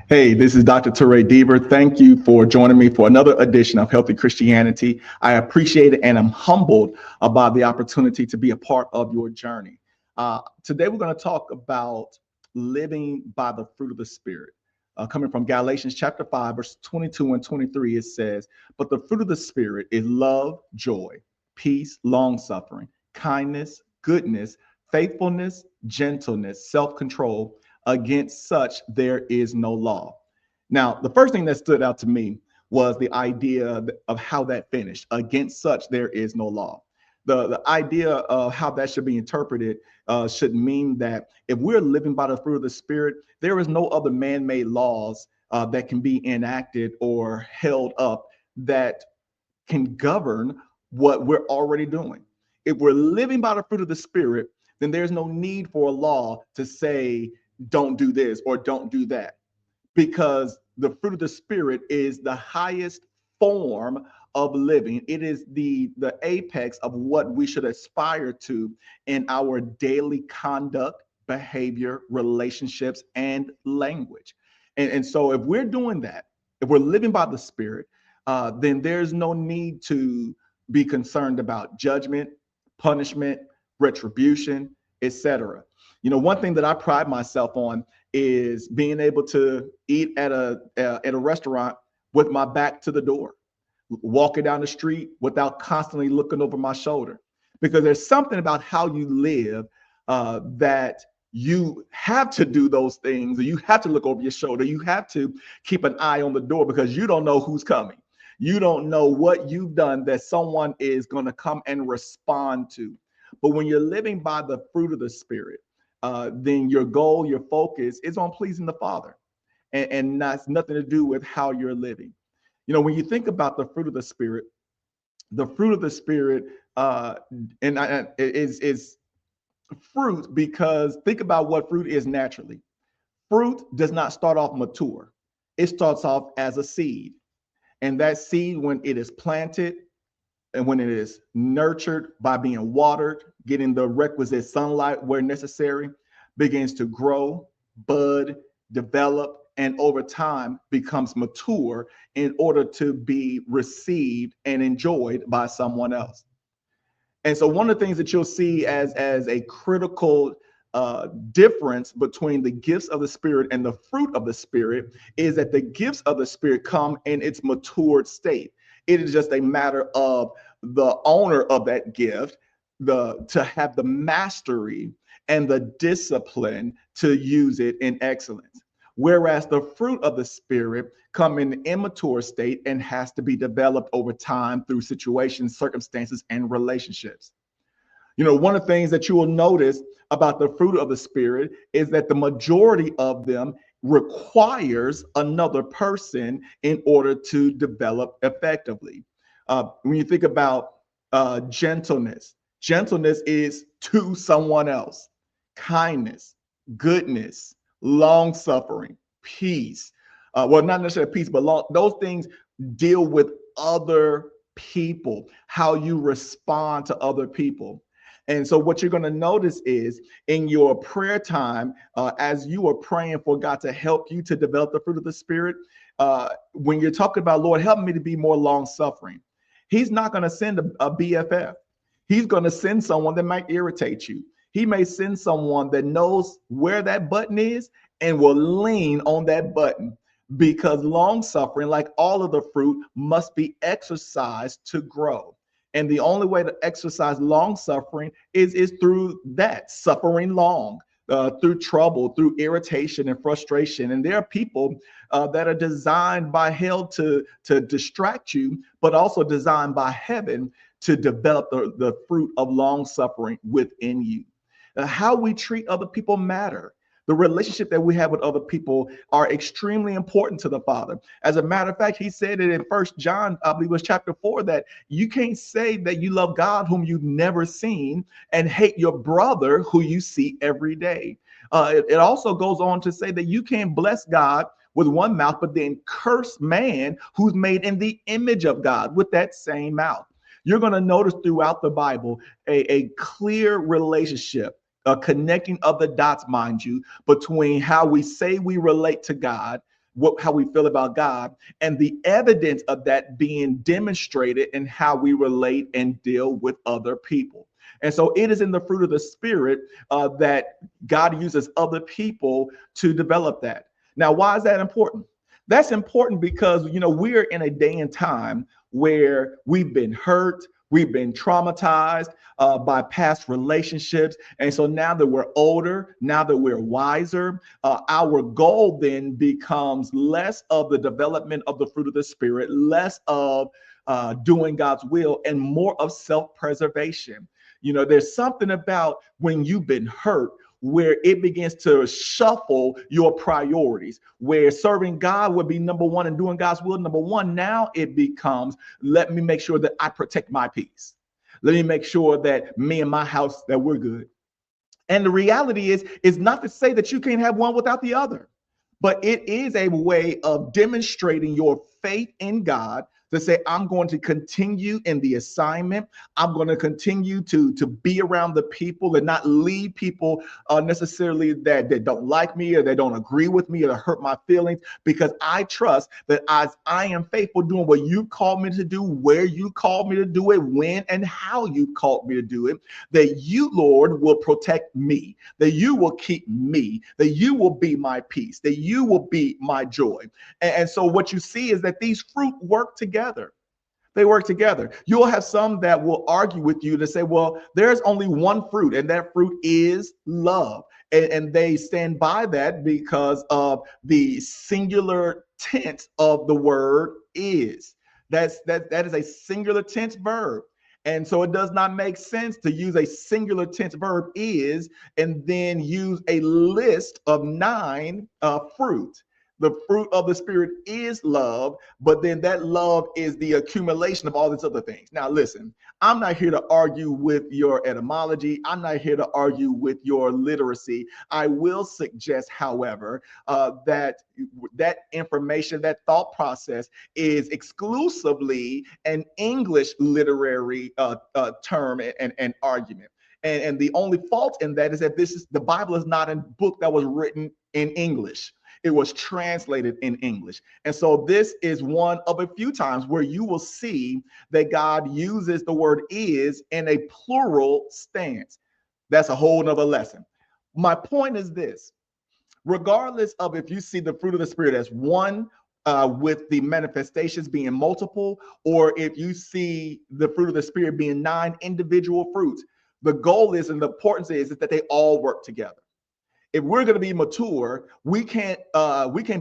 Hey, this is Dr. Teray Deaver. Thank you for joining me for another edition of Healthy Christianity. I appreciate it and I'm humbled about the opportunity to be a part of your journey. Today, we're going to talk about living by the fruit of the Spirit. Coming from Galatians chapter 5, verse 22 and 23, it says, "But the fruit of the Spirit is love, joy, peace, long suffering, kindness, goodness, faithfulness, gentleness, self control. Against such there is no law." Now, the first thing that stood out to me was the idea of how that finished. Against such there is no law. The idea of how that should be interpreted should mean that if we're living by the fruit of the Spirit, there is no other man-made laws that can be enacted or held up that can govern what we're already doing. If we're living by the fruit of the Spirit, then there's no need for a law to say, don't do this or don't do that, because the fruit of the Spirit is the highest form of living. It is the apex of what we should aspire to in our daily conduct, behavior, relationships, and language. And so if we're doing that, if we're living by the Spirit, then there's no need to be concerned about judgment, punishment, retribution, etc. One thing that I pride myself on is being able to eat at a restaurant with my back to the door, walking down the street without constantly looking over my shoulder, because there's something about how you live that you have to do those things, or you have to look over your shoulder. You have to keep an eye on the door because you don't know who's coming. You don't know what you've done that someone is going to come and respond to. But when you're living by the fruit of the Spirit, then your goal, your focus is on pleasing the Father, and that's nothing to do with how you're living. When you think about the fruit of the Spirit, is fruit, because think about what fruit is naturally. Fruit does not start off mature. It starts off as a seed. And that seed, when it is planted and when it is nurtured by being watered, getting the requisite sunlight where necessary, begins to grow, bud, develop, and over time becomes mature in order to be received and enjoyed by someone else. And so one of the things that you'll see as a critical difference between the gifts of the Spirit and the fruit of the Spirit is that the gifts of the Spirit come in its matured state. It is just a matter of the owner of that gift to have the mastery and the discipline to use it in excellence. Whereas the fruit of the Spirit come in an immature state and has to be developed over time through situations, circumstances, and relationships. One of the things that you will notice about the fruit of the Spirit is that the majority of them requires another person in order to develop effectively. When you think about gentleness, gentleness is to someone else. Kindness, goodness, long suffering, peace. Well, not necessarily peace, but those things deal with other people, how you respond to other people. And so what you're going to notice is in your prayer time, as you are praying for God to help you to develop the fruit of the Spirit, when you're talking about, Lord, help me to be more long suffering, He's not going to send a BFF. He's going to send someone that might irritate you. He may send someone that knows where that button is and will lean on that button, because long suffering, like all of the fruit, must be exercised to grow. And the only way to exercise long suffering is through that suffering long, through trouble, through irritation and frustration. And there are people that are designed by hell to distract you, but also designed by heaven to develop the fruit of long suffering within you. How we treat other people matter. The relationship that we have with other people are extremely important to the Father. As a matter of fact, he said it in First John, I believe it was chapter 4, that you can't say that you love God whom you've never seen and hate your brother who you see every day. It also goes on to say that you can't bless God with one mouth, but then curse man who's made in the image of God with that same mouth. You're going to notice throughout the Bible a clear relationship, connecting of the dots, mind you, between how we say we relate to God, how we feel about God, and the evidence of that being demonstrated in how we relate and deal with other people. And so it is in the fruit of the Spirit that God uses other people to develop that. Now, why is that important? That's important because, we're in a day and time where we've been hurt, we've been traumatized by past relationships. And so now that we're older, now that we're wiser, our goal then becomes less of the development of the fruit of the Spirit, less of doing God's will, and more of self preservation. There's something about when you've been hurt where it begins to shuffle your priorities, where serving God would be number one and doing God's will number one. Now it becomes, let me make sure that I protect my peace. Let me make sure that me and my house, that we're good. And the reality is not to say that you can't have one without the other, but it is a way of demonstrating your faith in God to say, I'm going to continue in the assignment. I'm going to continue to be around the people and not lead people necessarily that don't like me or they don't agree with me or hurt my feelings, because I trust that as I am faithful doing what you called me to do, where you called me to do it, when and how you called me to do it, that you, Lord, will protect me, that you will keep me, that you will be my peace, that you will be my joy. And so what you see is that these fruit work together. They work together. You'll have some that will argue with you to say, well, there's only one fruit, and that fruit is love. And they stand by that because of the singular tense of the word is. That is a singular tense verb. And so it does not make sense to use a singular tense verb is and then use a list of 9 fruit. The fruit of the Spirit is love, but then that love is the accumulation of all these other things. Now, listen, I'm not here to argue with your etymology. I'm not here to argue with your literacy. I will suggest, however, that information, that thought process is exclusively an English literary term and argument. And the only fault in that is that the Bible is not a book that was written in English. It was translated in English. And so this is one of a few times where you will see that God uses the word is in a plural stance. That's a whole nother lesson. My point is this: regardless of if you see the fruit of the Spirit as one, with the manifestations being multiple, or if you see the fruit of the Spirit being 9 individual fruits, the goal is, and the importance is that they all work together. If we're going to be mature, we can't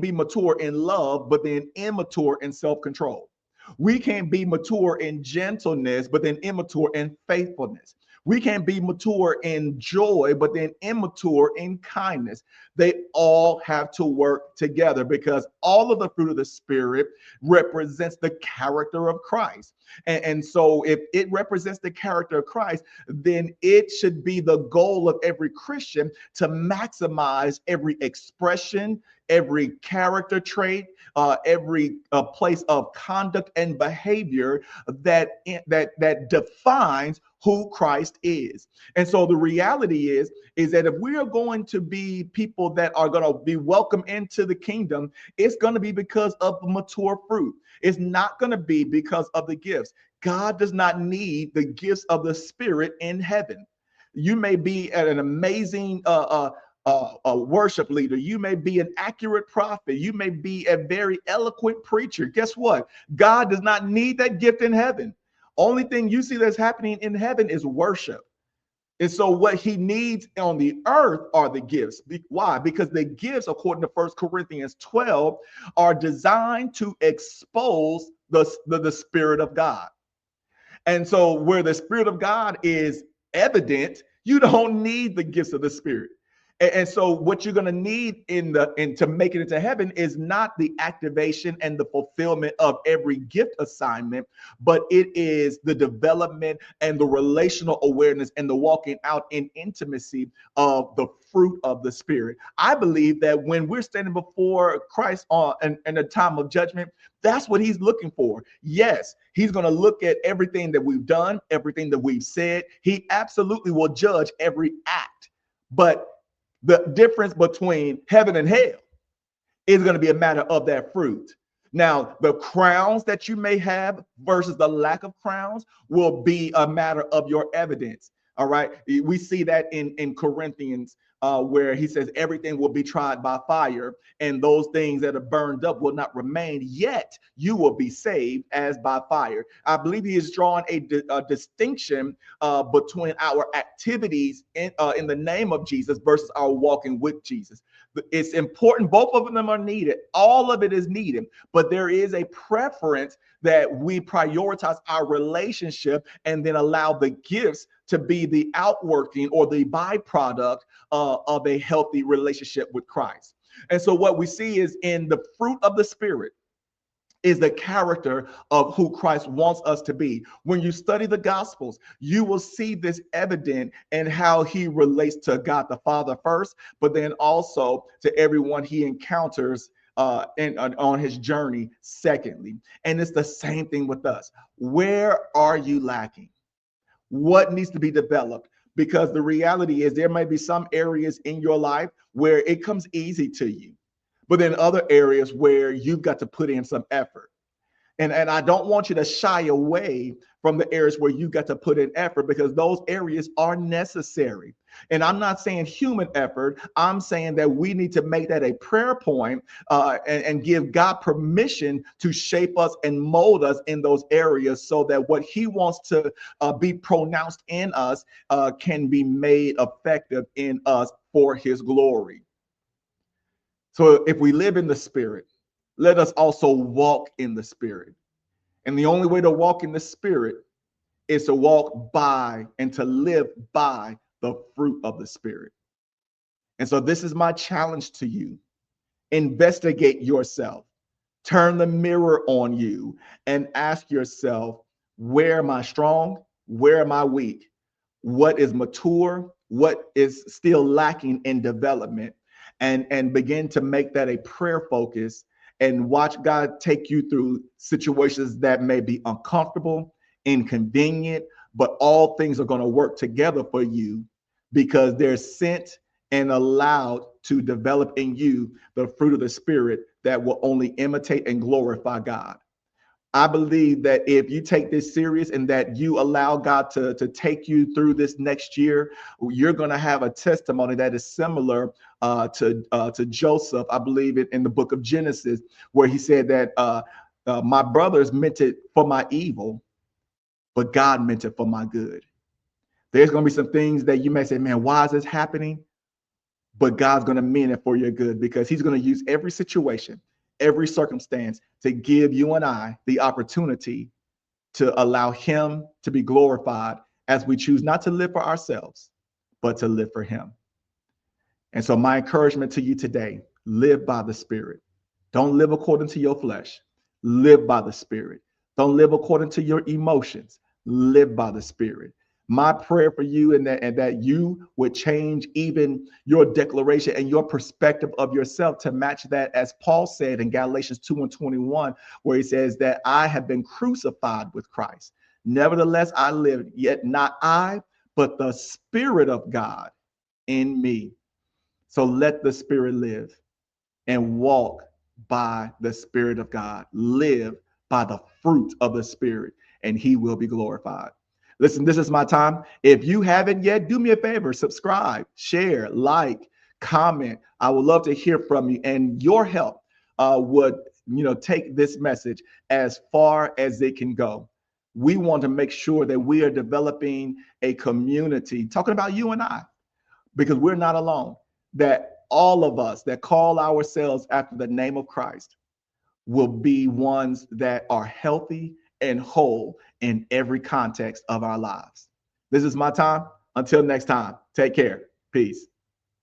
be mature in love, but then immature in self-control. We can't be mature in gentleness, but then immature in faithfulness. We can't be mature in joy, but then immature in kindness. They all have to work together because all of the fruit of the Spirit represents the character of Christ. And so if it represents the character of Christ, then it should be the goal of every Christian to maximize every expression, every character trait, every place of conduct and behavior that defines who Christ is. And so the reality is that if we are going to be people that are going to be welcome into the kingdom, it's going to be because of the mature fruit. It's not going to be because of the gifts. God does not need the gifts of the Spirit in heaven. You may be an amazing a worship leader. You may be an accurate prophet. You may be a very eloquent preacher. Guess what? God does not need that gift in heaven. Only thing you see that's happening in heaven is worship. And so what he needs on the earth are the gifts. Why? Because the gifts, according to 1 Corinthians 12, are designed to expose the Spirit of God. And so where the Spirit of God is evident, you don't need the gifts of the Spirit. And so what you're going to need to make it into heaven is not the activation and the fulfillment of every gift assignment, but it is the development and the relational awareness and the walking out in intimacy of the fruit of the Spirit. I believe that when we're standing before Christ in a time of judgment, that's what he's looking for. Yes, he's going to look at everything that we've done, everything that we've said. He absolutely will judge every act. But the difference between heaven and hell It's going to be a matter of that fruit. Now, the crowns that you may have versus the lack of crowns will be a matter of your evidence. All right. We see that in Corinthians, where he says everything will be tried by fire, and those things that are burned up will not remain, yet you will be saved as by fire. I believe he is drawing a distinction between our activities in the name of Jesus versus our walking with Jesus. It's important. Both of them are needed. All of it is needed, but there is a preference that we prioritize our relationship and then allow the gifts to be the outworking or the byproduct of a healthy relationship with Christ. And so what we see is in the fruit of the Spirit is the character of who Christ wants us to be. When you study the Gospels, you will see this evident in how he relates to God the Father first, but then also to everyone he encounters on his journey secondly. And it's the same thing with us. Where are you lacking? What needs to be developed? Because the reality is there may be some areas in your life where it comes easy to you, but then other areas where you've got to put in some effort. And I don't want you to shy away from the areas where you got to put in effort, because those areas are necessary. And I'm not saying human effort. I'm saying that we need to make that a prayer point, and give God permission to shape us and mold us in those areas so that what he wants to be pronounced in us can be made effective in us for his glory. So if we live in the Spirit, let us also walk in the Spirit. And the only way to walk in the Spirit is to walk by and to live by the fruit of the Spirit. And so this is my challenge to you. Investigate yourself. Turn the mirror on you and ask yourself, where am I strong? Where am I weak? What is mature? What is still lacking in development? And begin to make that a prayer focus and watch God take you through situations that may be uncomfortable, inconvenient, but all things are going to work together for you because they're sent and allowed to develop in you the fruit of the Spirit that will only imitate and glorify God. I believe that if you take this serious and that you allow God to take you through this next year, you're going to have a testimony that is similar to Joseph. I believe it in the book of Genesis, where he said that my brothers meant it for my evil, but God meant it for my good. There's going to be some things that you may say, man, why is this happening? But God's going to mean it for your good, because he's going to use every situation, every circumstance to give you and I the opportunity to allow him to be glorified as we choose not to live for ourselves, but to live for him. And so my encouragement to you today, live by the Spirit. Don't live according to your flesh. Live by the Spirit. Don't live according to your emotions. Live by the Spirit. My prayer for you and that you would change even your declaration and your perspective of yourself to match that, as Paul said in Galatians 2:21, where he says that I have been crucified with Christ. Nevertheless, I live, yet not I, but the Spirit of God in me. So let the Spirit live and walk by the Spirit of God. Live by the fruit of the Spirit, and he will be glorified. Listen, this is my time. If you haven't yet, do me a favor, subscribe, share, like, comment. I would love to hear from you, and your help would, take this message as far as it can go. We want to make sure that we are developing a community, talking about you and I, because we're not alone, that all of us that call ourselves after the name of Christ will be ones that are healthy and whole in every context of our lives. This is my time. Until next time, take care. Peace.